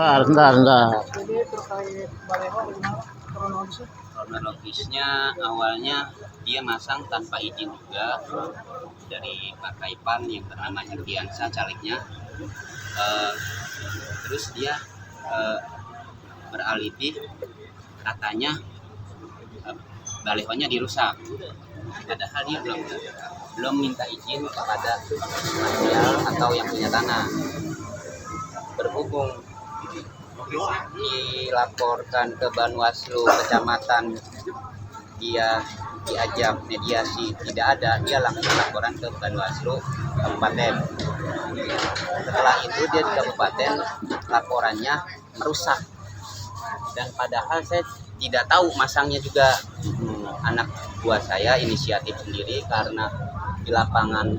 Bentar. Jadi terkait baleho gimana kronologisnya? Kronologisnya awalnya dia masang tanpa izin juga dari Pak Kaipan yang bernama Herdiansa calegnya. Terus dia beralibi katanya balehonya dirusak. Padahal dia belum minta izin kepada material atau yang punya tanah. Berhubung dilaporkan ke Banwaslu kecamatan, dia diajak mediasi tidak ada, dia langsung laporan ke Banwaslu kabupaten. Setelah itu dia di kabupaten laporannya merusak, dan padahal saya tidak tahu masangnya juga. Anak buah saya inisiatif sendiri karena di lapangan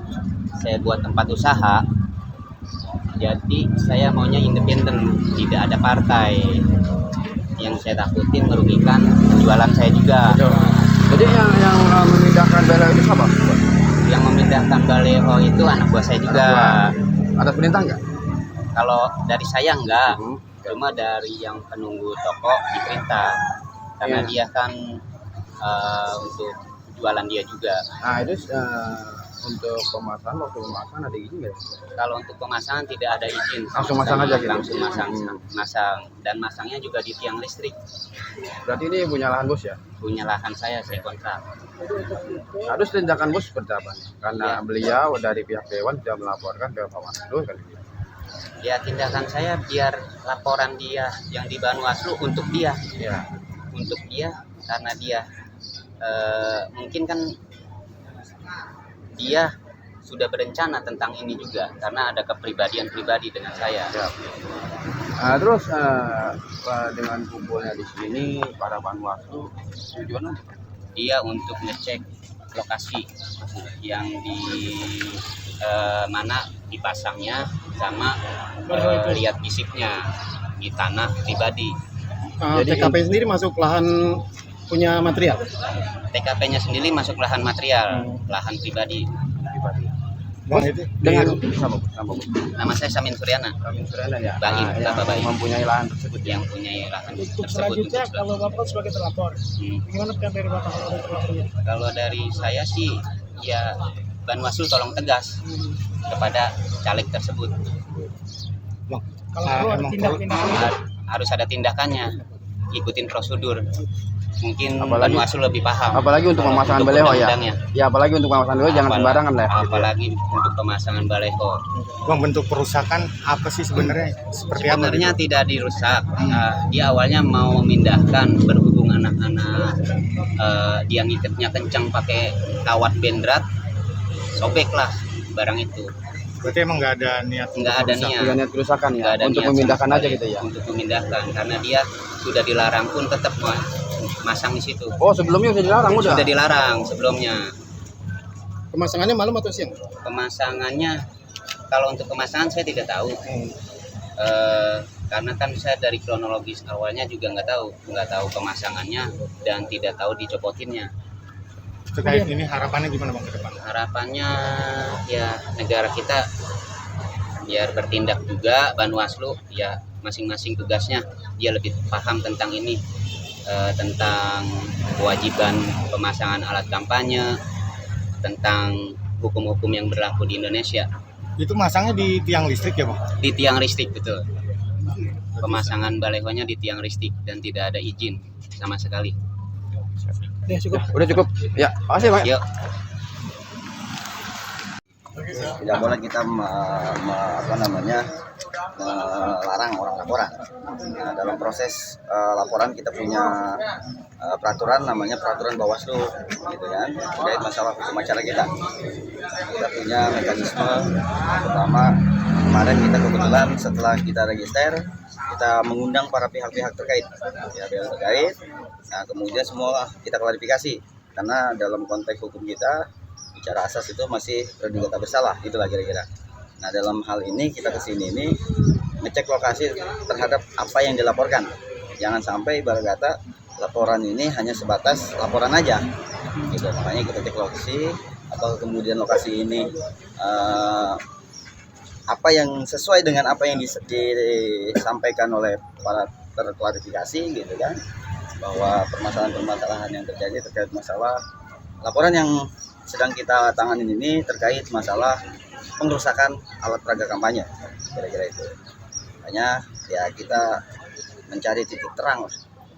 saya buat tempat usaha, jadi saya maunya independen, tidak ada partai. Yang saya takutin merugikan penjualan saya juga. Jadi yang memindahkan baleho itu siapa? Yang memindahkan baleho itu anak buah saya juga. Ada perintah nggak? Kalau dari saya enggak, cuma dari yang penunggu toko diperintah, karena dia kan untuk jualan dia juga. Nah itu untuk pemasangan, waktu pemasangan ada izin nggak? Kalau untuk pemasangan tidak ada izin. Langsung masang aja gitu? Langsung masang. Dan masangnya juga di tiang listrik. Berarti ini punya lahan bos ya? Punya lahan saya kontrak. Harus tindakan bos seperti apa nih? Karena Ya. beliau dari pihak dewan sudah melaporkan ke Bawaslu kan gitu. Ya, tindakan saya biar laporan dia yang di Banwaslu untuk dia. Ya. Untuk dia, karena dia mungkin kan dia sudah berencana tentang ini juga, karena ada kepribadian pribadi dengan saya. Ya. Terus dengan kumpulnya di sini para Banwaslu tujuannya apa? Dia untuk ngecek lokasi yang di mana dipasangnya, sama lihat fisiknya di tanah pribadi. Jadi TKP sendiri masuk lahan punya material. TKP-nya sendiri masuk lahan material, lahan pribadi. Bang itu dengan sama Bu? Nama saya Samin Suryana, Kami Surana ya. Baim, yang Bapak Baim. mempunyai lahan tersebut. yang punya lahan untuk tersebut. selanjutnya Untuk kalau Bapak sebagai terlapor, gimana peran dari Bapak kalau ada terlapornya? Kalau dari saya sih ya Banwaslu tolong tegas kepada caleg tersebut. Kalau perlu ada tindak-tindakan. Harus ada tindakannya, ikutin prosedur. Mungkin Apalagi- Banwaslu lebih paham. Apalagi untuk pemasangan Untuk baleho ya. undang-undangnya. Ya apalagi untuk pemasangan baleho jangan sembarangan lah. Apalagi untuk pemasangan baleho. Bang, bentuk perusakan apa sih sebenarnya? Seperti apa? Sebenarnya tidak dirusak. Dia awalnya mau memindahkan, berhubung anak-anak dia ngikatnya kencang pakai kawat bendrat, sobeklah barang itu. Berarti emang nggak ada niat? Nggak ada merusak? niat. Tidak niat kerusakan ya. Nggak ada Untuk niat memindahkan sama aja sekali gitu ya. Untuk memindahkan, karena dia sudah dilarang pun tetap masang di situ. Oh sebelumnya sudah dilarang udah. Sudah dilarang sebelumnya. Pemasangannya malam atau siang? Pemasangannya, kalau untuk pemasangan saya tidak tahu. Karena kan saya dari kronologis awalnya juga nggak tahu pemasangannya dan tidak tahu dicopotinnya. Terkait ini harapannya gimana Bang ke depan? Harapannya ya negara kita biar bertindak juga, Banwaslu ya masing-masing tugasnya dia lebih paham tentang ini, tentang kewajiban pemasangan alat kampanye, tentang hukum-hukum yang berlaku di Indonesia. Itu masangnya di tiang listrik ya Bang? Di tiang listrik, betul. Pemasangan balehonya di tiang listrik dan tidak ada izin sama sekali. Ya cukup. Udah cukup. Ya, makasih Pak. Yuk. Tidak boleh kita melarang orang laporan. Nah, dalam proses laporan kita punya peraturan, namanya peraturan Bawaslu, gitu kan, terkait masalah hukum acara kita. Kita punya mekanisme. Pertama, kemarin kita kebetulan setelah kita register, kita mengundang para pihak-pihak terkait, Nah, kemudian semua kita klarifikasi, karena dalam konteks hukum kita bicara asas itu masih praduga tak bersalah, itulah kira-kira. Nah, dalam hal ini kita kesini ini ngecek lokasi terhadap apa yang dilaporkan. Jangan sampai ibarat kata laporan ini hanya sebatas laporan aja, gitu. Makanya kita cek lokasi, apakah kemudian lokasi ini apa yang sesuai dengan apa yang disampaikan oleh para terklarifikasi gitu kan, bahwa permasalahan-permasalahan yang terjadi terkait masalah laporan yang sedang kita tanganin ini terkait masalah pengrusakan alat peraga kampanye, kira-kira itu. Makanya ya kita mencari titik terang lah,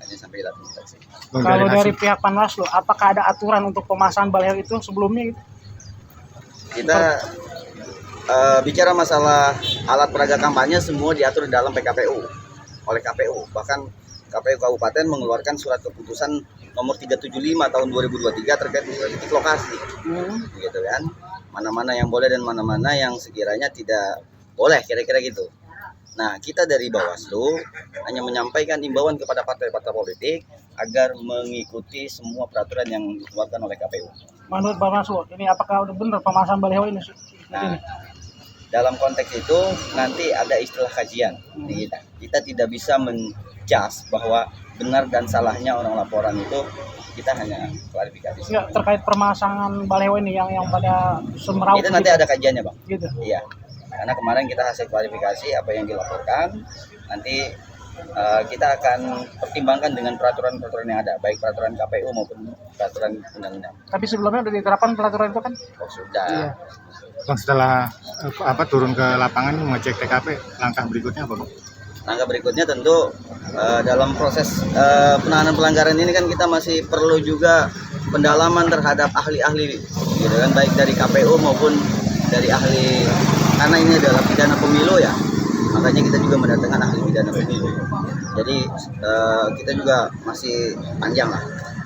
hanya sampai datang ke sini. Kalau dari pihak Panwaslu, apakah ada aturan untuk pemasangan baliho itu sebelumnya gitu? Kita bicara masalah alat peraga kampanye semua diatur di dalam PKPU oleh KPU. Bahkan KPU Kabupaten mengeluarkan surat keputusan nomor 375 tahun 2023 terkait titik lokasi. Gitu kan. Mana-mana yang boleh dan mana-mana yang sekiranya tidak boleh, kira-kira gitu. Nah, kita dari Bawaslu hanya menyampaikan imbauan kepada partai-partai politik agar mengikuti semua peraturan yang dikeluarkan oleh KPU. Menurut Bawaslu, ini apakah udah benar pemasangan baliho ini? Nah, dalam konteks itu nanti ada istilah kajian. Kita tidak bisa menjudge bahwa benar dan salahnya orang laporan itu, kita hanya klarifikasi. Ya, terkait permasangan baliho ini yang pada Semeraut. Itu nanti ada kajiannya, Bang. Gitu. Iya. Karena kemarin kita hasil klarifikasi apa yang dilaporkan, nanti kita akan pertimbangkan dengan peraturan-peraturan yang ada, baik peraturan KPU maupun peraturan undang-undang. Tapi sebelumnya udah diterapkan peraturan itu kan? Oh, sudah. Iya. Bang, setelah turun ke lapangan mengecek TKP, langkah berikutnya apa, Bang? Langkah berikutnya tentu dalam proses penanganan pelanggaran ini kan kita masih perlu juga pendalaman terhadap ahli-ahli, gitu kan, baik dari KPU maupun dari ahli, karena ini adalah pidana pemilu ya, makanya kita juga mendatangkan ahli pidana pemilu. Jadi kita juga masih panjang lah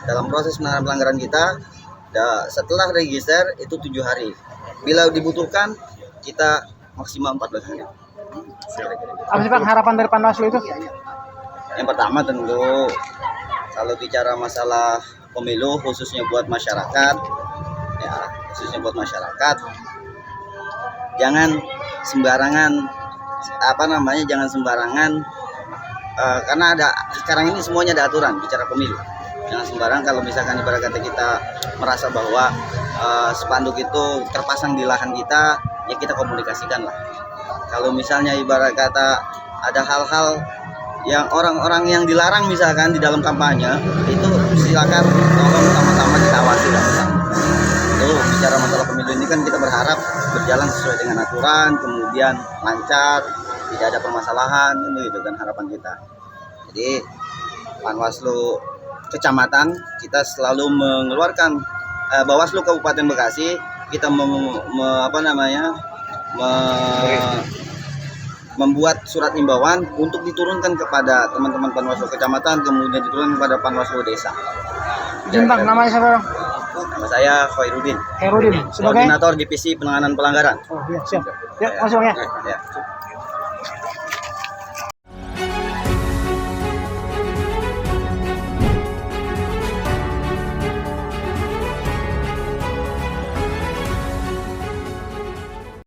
dalam proses penanganan pelanggaran kita. Setelah register itu 7 hari, bila dibutuhkan kita maksimal 14 hari. Apa sih Bang harapan dari Panwaslu itu? Yang pertama tentu kalau bicara masalah pemilu khususnya buat masyarakat, ya khususnya buat masyarakat, jangan sembarangan jangan sembarangan karena sekarang ini semuanya ada aturan bicara pemilu. Jangan sembarang kalau misalkan ibarat kata kita merasa bahwa spanduk itu terpasang di lahan kita, ya kita komunikasikan lah. Kalau misalnya ibarat kata ada hal-hal yang orang-orang yang dilarang misalkan di dalam kampanye, itu silakan tolong sama-sama kita awasi lah. Itu bicara masalah pemilu ini kan kita berharap berjalan sesuai dengan aturan, kemudian lancar, tidak ada permasalahan, itu kan harapan kita. Jadi Panwaslu Kecamatan kita selalu mengeluarkan Bawaslu Kabupaten Bekasi kita membuat surat imbauan untuk diturunkan kepada teman-teman Panwaslu Kecamatan, kemudian diturunkan kepada Panwaslu Desa. Bang, namanya siapa Bang? Nama saya Khairuddin. Sebagai Koordinator Divisi Penanganan Pelanggaran. Oh iya, siap. Ya, masuk Bang ya. Ya.